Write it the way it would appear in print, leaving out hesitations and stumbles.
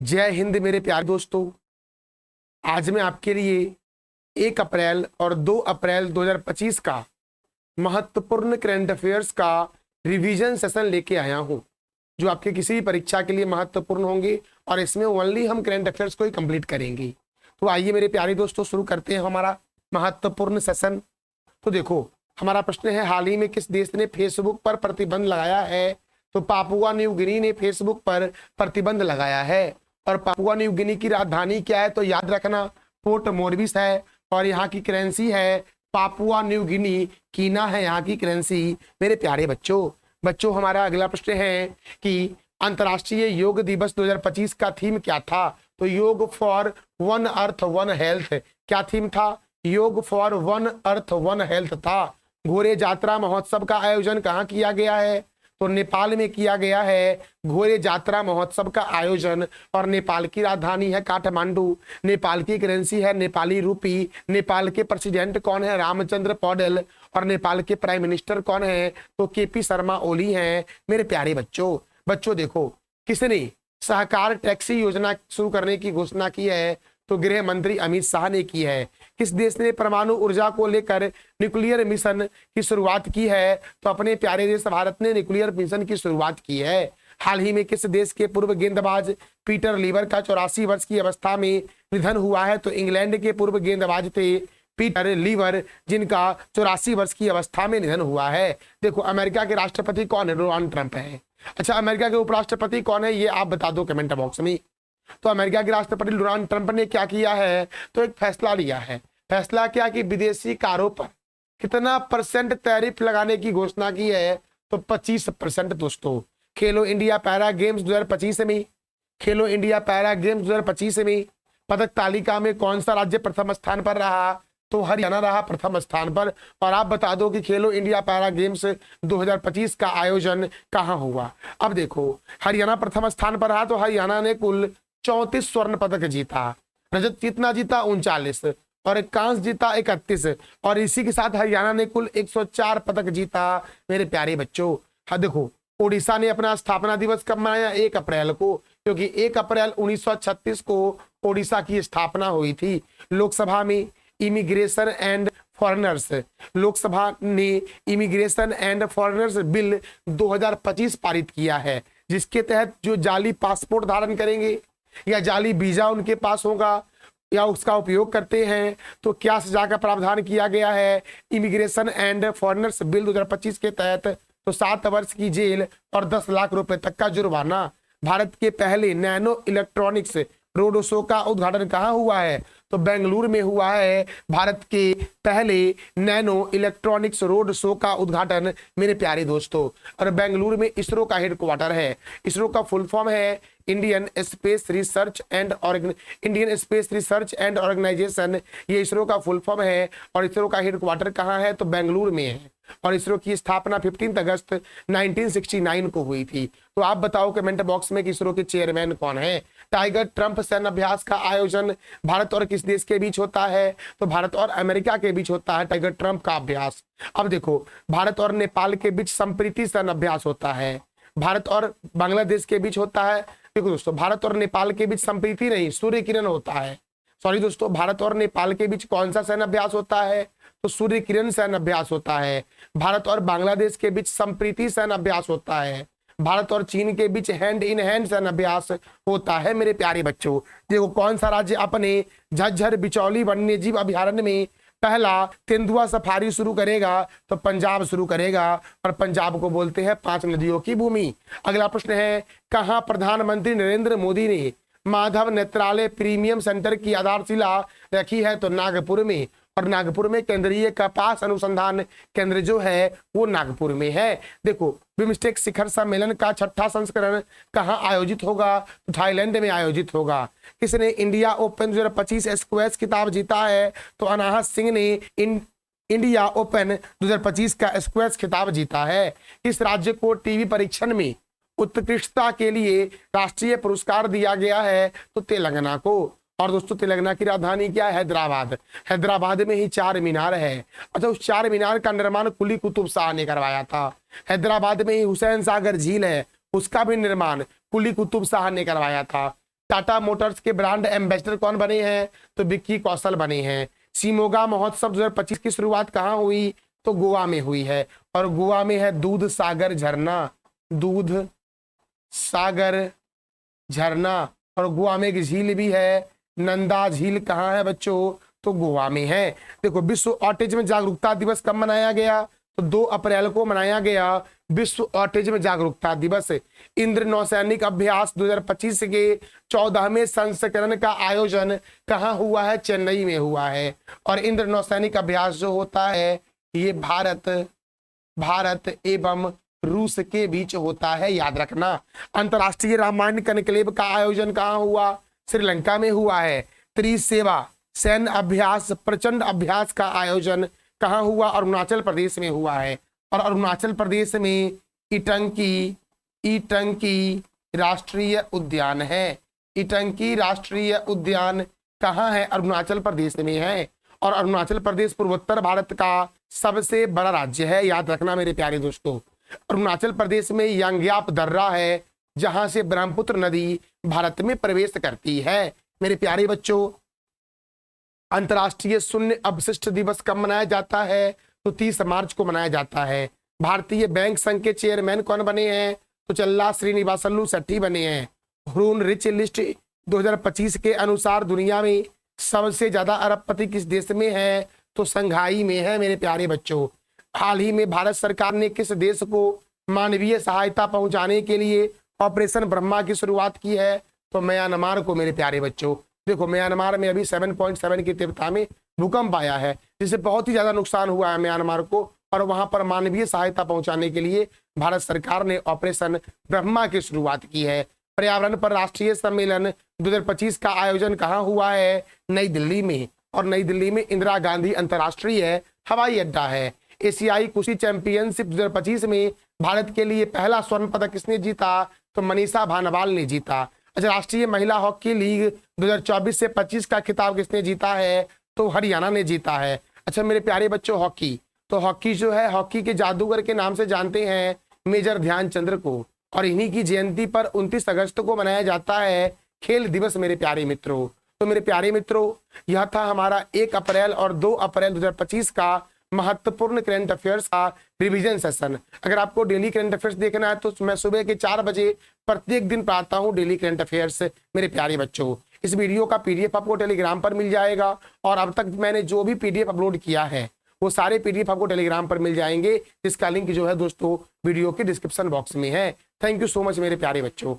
जय हिंद मेरे प्यारे दोस्तों। आज मैं आपके लिए 1 अप्रैल और 2 अप्रैल 2025 का महत्वपूर्ण करंट अफेयर्स का रिवीजन सेशन लेके आया हूं, जो आपके किसी भी परीक्षा के लिए महत्वपूर्ण होंगे और इसमें ओनली हम करंट अफेयर्स को ही कंप्लीट करेंगे। तो आइए मेरे प्यारे दोस्तों, शुरू करते हैं हमारा महत्वपूर्ण सेशन। तो देखो, हमारा प्रश्न है, हाल ही में किस देश ने फेसबुक पर प्रतिबंध लगाया है? तो पापुआ न्यू गिनी ने फेसबुक पर प्रतिबंध लगाया है। और पापुआ न्यू गिनी की राजधानी क्या है? तो याद रखना, पोर्ट मोरविस है। और यहाँ की करेंसी है पापुआ न्यू गिनी कीना है यहाँ की करेंसी। मेरे प्यारे बच्चों हमारा अगला प्रश्न है कि अंतर्राष्ट्रीय योग दिवस 2025 का थीम क्या था? तो योग for one earth one health. क्या थीम था? योग for one earth one health था। घोड़े यात्रा महोत्सव का आयोजन कहाँ किया गया है? तो नेपाल में किया गया है घोड़े यात्रा महोत्सव का आयोजन। और नेपाल की राजधानी है काठमांडू। नेपाल की करेंसी है नेपाली रूपी। नेपाल के प्रेसिडेंट कौन है? रामचंद्र पौडेल। और नेपाल के प्राइम मिनिस्टर कौन है? तो केपी शर्मा ओली हैं। मेरे प्यारे बच्चों देखो, किसने सहकार टैक्सी योजना शुरू करने की घोषणा की है? तो गृह मंत्री अमित शाह ने की है। किस देश ने परमाणु ऊर्जा को लेकर न्यूक्लियर मिशन की शुरुआत की है? तो अपने प्यारे देश भारत ने न्यूक्लियर मिशन की शुरुआत की है। हाल ही में किस देश के पूर्व गेंदबाज पीटर लीवर का 84 वर्ष की अवस्था में निधन हुआ है? तो इंग्लैंड के पूर्व गेंदबाज थे पीटर लीवर, जिनका 84 वर्ष की अवस्था में निधन हुआ है। देखो, अमेरिका के राष्ट्रपति कौन है? डोनाल्ड ट्रंप है। अच्छा, अमेरिका के उपराष्ट्रपति कौन है? ये आप बता दो कमेंट बॉक्स में। तो अमेरिका के राष्ट्रपति डोनाल्ड ट्रंप ने क्या किया है? तो एक फैसला लिया है। फैसला क्या कि विदेशी कारों पर कितना परसेंट टैरिफ लगाने की घोषणा की है? तो 25%। दोस्तों, खेलो इंडिया पैरा गेम्स 2025 में खेलो इंडिया पैरा गेम्स 2025 में पदक तालिका में कौन सा राज्य प्रथम स्थान पर रहा? तो हरियाणा रहा प्रथम स्थान पर। और आप बता दो कि खेलो इंडिया पैरा गेम्स 2025 का आयोजन कहाँ हुआ? अब देखो, हरियाणा प्रथम स्थान पर रहा। तो हरियाणा ने कुल 34 स्वर्ण पदक जीता। रजत कितना जीता? 39। और कांस्य जीता 31। और इसी के साथ हरियाणा ने कुल 104 पदक जीता। मेरे प्यारे बच्चों, हाँ देखो, ओडिशा ने अपना स्थापना दिवस कब मनाया? 1 अप्रैल को, क्योंकि 1 अप्रैल 1936 को ओडिशा की स्थापना हुई थी। लोकसभा में इमिग्रेशन एंड फॉरेनर्स लोकसभा ने इमिग्रेशन एंड फॉरेनर्स बिल 2025 पारित किया है, जिसके तहत जो जाली पासपोर्ट धारण करेंगे या जाली वीजा उनके पास होगा या उसका उपयोग करते हैं, तो क्या सजा का प्रावधान किया गया है? इमिग्रेशन एंड फॉरेनर्स बिल 2025 के तहत तो 7 वर्ष की जेल और 10 लाख रुपए तक का जुर्माना। भारत के पहले नैनो इलेक्ट्रॉनिक्स रोड शो का उद्घाटन कहाँ हुआ है? तो बेंगलुरु में हुआ है भारत के पहले नैनो इलेक्ट्रॉनिक्स रोड शो का उद्घाटन। मेरे प्यारे दोस्तों, और बेंगलुरु में इसरो का हेडक्वार्टर है। इसरो का फुल फॉर्म है Indian space research and organisation. ये इसरो का फुल फॉर्म है। और इसरो का हेडक्वार्टर कहाँ है? तो बेंगलुरु में है। और इसरो की स्थापना 15 अगस्त 1969 को हुई थी। तो आप बताओ कमेंट बॉक्स में कि इसरो के चेयरमैन कौन है? टाइगर ट्रंप सैन्य अभ्यास का आयोजन भारत और किस देश के बीच होता है? तो भारत और अमेरिका के बीच होता है टाइगर ट्रंप का अभ्यास। अब देखो, भारत और नेपाल के बीच संप्रीति सैन्य अभ्यास होता है। भारत और बांग्लादेश के बीच होता है। देखो दोस्तों, भारत और नेपाल के बीच संप्रीति नहीं, सूर्य किरण होता है। सॉरी दोस्तों, भारत और नेपाल के बीच कौन सा सैन्य अभ्यास होता है? तो सूर्य किरण सैन्य अभ्यास होता है। भारत और बांग्लादेश के बीच संप्रीति सैन्य अभ्यास होता है। भारत और चीन के बीच हैंड इन हैंड सैन्य अभ्यास होता है। मेरे प्यारे बच्चों, देखो, कौन सा राज्य अपने झज्जर बिचौली वन्य जीव अभ्यारण्य में पहला तेंदुआ सफारी शुरू करेगा? तो पंजाब शुरू करेगा। और पंजाब को बोलते हैं 5 नदियों की भूमि। अगला प्रश्न है, कहां प्रधानमंत्री नरेंद्र मोदी ने माधव नेत्रालय प्रीमियम सेंटर की आधारशिला रखी है? तो नागपुर में। और नागपुर में केंद्रीय कपास अनुसंधान केंद्र जो है वो नागपुर में है। देखो, बिम्स्टेक शिखर सम्मेलन का 6ठा संस्करण कहाँ आयोजित होगा? तो थाईलैंड में आयोजित होगा। किसने इंडिया ओपन 2025 स्क्वैश खिताब जीता है? तो अनाहत सिंह ने इंडिया ओपन 2025 का स्क्वैश खिताब जीता है। इस राज्य को टीवी परीक्षण में उत्कृष्टता के लिए राष्ट्रीय पुरस्कार दिया गया है? तो तेलंगाना को। और दोस्तों, तेलंगाना की राजधानी क्या है? हैदराबाद। हैदराबाद में ही 4 मीनार है। अच्छा, उस 4 मीनार का निर्माण कुली कुतुब शाह ने करवाया था। हैदराबाद में ही हुसैन सागर झील है, उसका भी निर्माण कुली कुतुब शाह ने करवाया था। टाटा मोटर्स के ब्रांड एम्बेसडर कौन बने हैं? तो विक्की कौशल बने हैं। शिमोगा महोत्सव 2025 की शुरुआत कहाँ हुई? तो गोवा में हुई है, और गोवा में है दूध सागर झरना, दूध सागर झरना। और गोवा में एक झील भी है, नंदा झील। कहाँ है बच्चों? तो गोवा में है। देखो, विश्व ऑटिज्म जागरूकता दिवस कब मनाया गया? तो 2 अप्रैल को मनाया गया विश्व ऑटिज्म जागरूकता दिवस। इंद्र नौसैनिक अभ्यास 2025 के 14वें संस्करण का आयोजन कहाँ हुआ है? चेन्नई में हुआ है। और इंद्र नौसैनिक अभ्यास जो होता है ये भारत एवं रूस के बीच होता है, याद रखना। अंतरराष्ट्रीय रामायण कनक्लेव का आयोजन कहाँ हुआ? श्रीलंका में हुआ है। त्रिसेवा सैन्य अभ्यास प्रचंड अभ्यास का आयोजन कहाँ हुआ? अरुणाचल प्रदेश में हुआ है। और अरुणाचल प्रदेश में ईटंकी राष्ट्रीय उद्यान है। ईटंकी राष्ट्रीय उद्यान कहाँ है? अरुणाचल प्रदेश में है। और अरुणाचल प्रदेश पूर्वोत्तर भारत का सबसे बड़ा राज्य है, याद रखना मेरे प्यारे दोस्तों। अरुणाचल प्रदेश में यांग्याप दर्रा है, जहां से ब्रह्मपुत्र नदी भारत में प्रवेश करती है। मेरे प्यारे बच्चों, अंतर्राष्ट्रीय शून्य अपशिष्ट दिवस कब मनाया जाता है? तो 30 मार्च को मनाया जाता है। भारतीय बैंक संघ के चेयरमैन कौन बने हैं? तो चल्ला श्रीनिवासलू शेट्टी बने हैं। ह्रून रिच लिस्ट 2025 के अनुसार दुनिया में सबसे ज्यादा अरबपति किस देश में है? तो संघाई में है मेरे प्यारे बच्चों। हाल ही में भारत सरकार ने किस देश को मानवीय सहायता पहुंचाने के लिए ऑपरेशन ब्रह्मा की शुरुआत की है? तो म्यांमार को मेरे प्यारे बच्चों। देखो, म्यांमार में अभी 7.7 की तीव्रता में भूकंप आया है, जिससे बहुत ही ज्यादा नुकसान हुआ है म्यांमार को, और वहां पर मानवीय सहायता पहुंचाने के लिए भारत सरकार ने ऑपरेशन ब्रह्मा की शुरुआत की है। पर्यावरण पर राष्ट्रीय सम्मेलन 2025 का आयोजन कहाँ हुआ है? नई दिल्ली में। और नई दिल्ली में इंदिरा गांधी अंतर्राष्ट्रीय हवाई अड्डा है। एशियाई कुश्ती चैंपियनशिप 2025 में भारत के लिए पहला स्वर्ण पदक किसने जीता? तो मनीषा भानवाल ने जीता। अच्छा, राष्ट्रीय महिला हॉकी लीग 2024 से 25 का खिताब किसने जीता है? तो हरियाणा ने जीता है। अच्छा मेरे प्यारे बच्चों, हॉकी, तो हॉकी जो है, हॉकी के जादूगर के नाम से जानते हैं मेजर ध्यानचंद्र को, और इन्हीं की जयंती पर 29 अगस्त को मनाया जाता है खेल दिवस मेरे प्यारे मित्रों। तो मेरे प्यारे मित्रों, यह था हमारा 1 अप्रैल और 2 अप्रैल 2025 का महत्वपूर्ण करंट अफेयर्स का रिवीजन सेशन। अगर आपको डेली करंट अफेयर्स देखना है तो मैं सुबह के 4 बजे प्रत्येक दिन पढ़ाता हूँ डेली करंट अफेयर्स मेरे प्यारे बच्चों। इस वीडियो का पीडीएफ आपको टेलीग्राम पर मिल जाएगा, और अब तक मैंने जो भी पीडीएफ अपलोड किया है वो सारे पीडीएफ आपको टेलीग्राम पर मिल जाएंगे, जिसका लिंक जो है दोस्तों वीडियो के डिस्क्रिप्शन बॉक्स में है। थैंक यू सो मच मेरे प्यारे बच्चों।